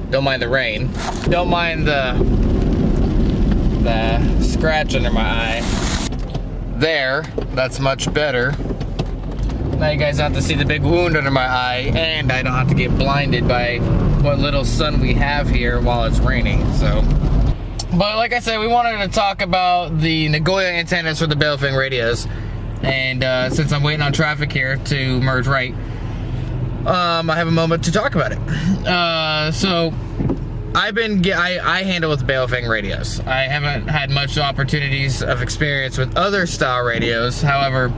Don't mind the rain. Don't mind the scratch under my eye. There, that's much better. Now you guys don't have to see the big wound under my eye, and I don't have to get blinded by what little sun we have here while it's raining, so. But like I said, we wanted to talk about the Nagoya antennas for the Baofeng radios. And since I'm waiting on traffic here to merge right, I have a moment to talk about it. So I handle with Baofeng radios. I haven't had much opportunities of experience with other style radios. However,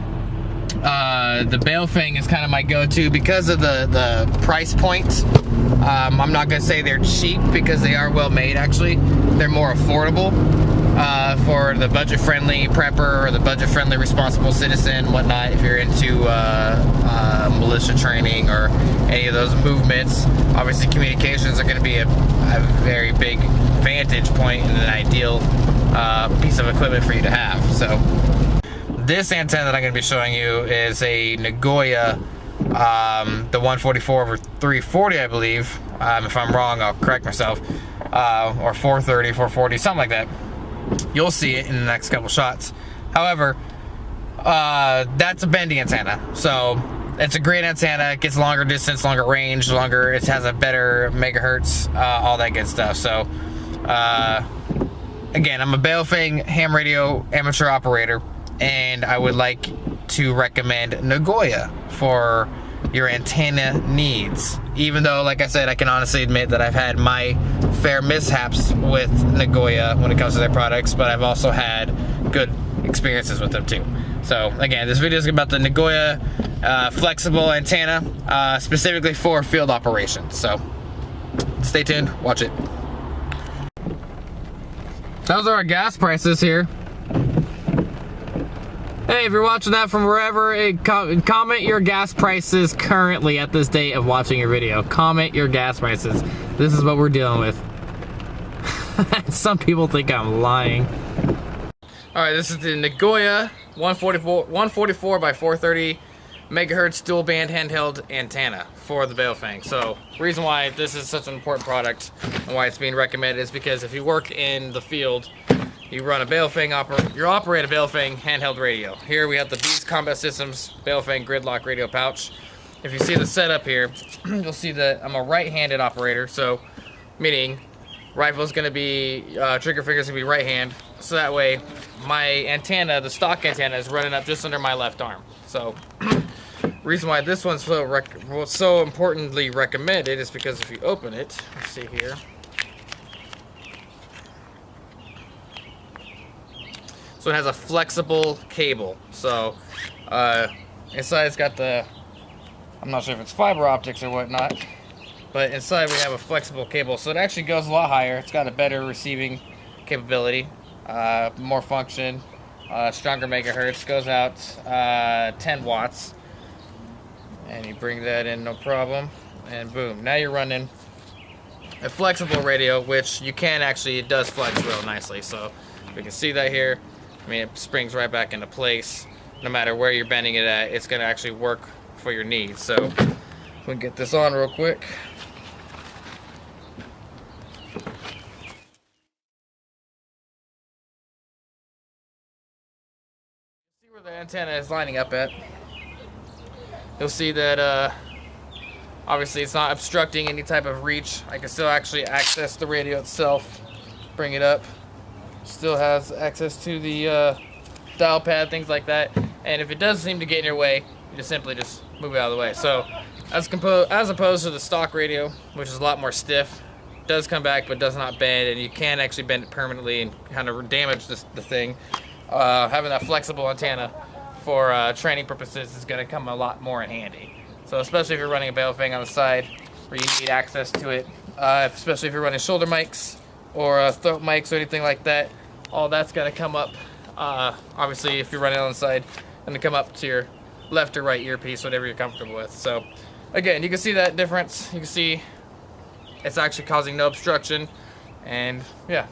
the Baofeng is kind of my go-to because of the price point. I'm not gonna say they're cheap because they are well made. Actually, they're more affordable for the budget-friendly prepper or the budget-friendly responsible citizen, whatnot. If you're into militia training or any of those movements, obviously communications are going to be a very big vantage point and an ideal piece of equipment for you to have. So this antenna that I'm going to be showing you is a Nagoya, the 144/340, I believe. If I'm wrong, I'll correct myself. Or 430, 440, something like that. You'll see it in the next couple shots. However, that's a bendy antenna, so it's a great antenna. It gets longer distance, longer range, longer. It has a better megahertz, all that good stuff. So, again, I'm a Baofeng ham radio amateur operator, and I would like to recommend Nagoya for your antenna needs. Even though, like I said, I can honestly admit that I've had my fair mishaps with Nagoya when it comes to their products, but I've also had good experiences with them too. So again, this video is about the Nagoya flexible antenna, specifically for field operations. So stay tuned, watch it. Those are our gas prices here. Hey, if you're watching that from wherever, comment your gas prices currently at this date of watching your video. Comment your gas prices. This is what we're dealing with. Some people think I'm lying. Alright, this is the Nagoya 144 by 430 megahertz dual band handheld antenna for the Baofeng. So, the reason why this is such an important product and why it's being recommended is because if you work in the field, you run a Baofeng you operate a Baofeng handheld radio. Here we have the Beez Combat Systems Baofeng GRIDLOK radio pouch. If you see the setup here, you'll see that I'm a right-handed operator, so meaning rifle's gonna be trigger finger's gonna be right hand. So that way, my antenna, the stock antenna, is running up just under my left arm. So, reason why this one's so importantly recommended is because if you open it, let's see here. So it has a flexible cable. So inside it's got the, I'm not sure if it's fiber optics or whatnot, but inside we have a flexible cable. So it actually goes a lot higher. It's got a better receiving capability, more function, stronger megahertz, goes out 10 watts. And you bring that in, no problem. And boom, now you're running a flexible radio, which you can actually, it does flex real nicely. So we can see that here. I mean, it springs right back into place. No matter where you're bending it at, it's going to actually work for your needs. So, we can get this on real quick. See where the antenna is lining up at. You'll see that, obviously, it's not obstructing any type of reach. I can still actually access the radio itself, bring it up. Still has access to the dial pad, things like that. And if it does seem to get in your way, you just simply move it out of the way. So as opposed to the stock radio, which is a lot more stiff, does come back but does not bend, and you can actually bend it permanently and kind of damage the thing. Having that flexible antenna for training purposes is going to come a lot more in handy. So especially if you're running a Baofeng on the side where you need access to it, especially if you're running shoulder mics or throat mics or anything like that, all that's going to come up. Obviously, if you're running on the side, going to come up to your left or right earpiece, whatever you're comfortable with. So, again, you can see that difference. You can see it's actually causing no obstruction. And, yeah,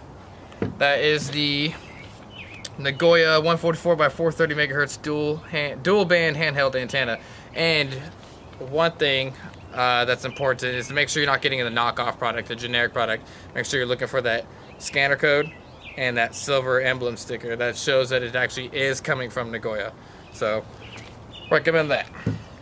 that is the Nagoya 144 by 430 megahertz dual band handheld antenna. And one thing, that's important is to make sure you're not getting the knockoff product, the generic product. Make sure you're looking for that scanner code and that silver emblem sticker that shows that it actually is coming from Nagoya. So recommend that.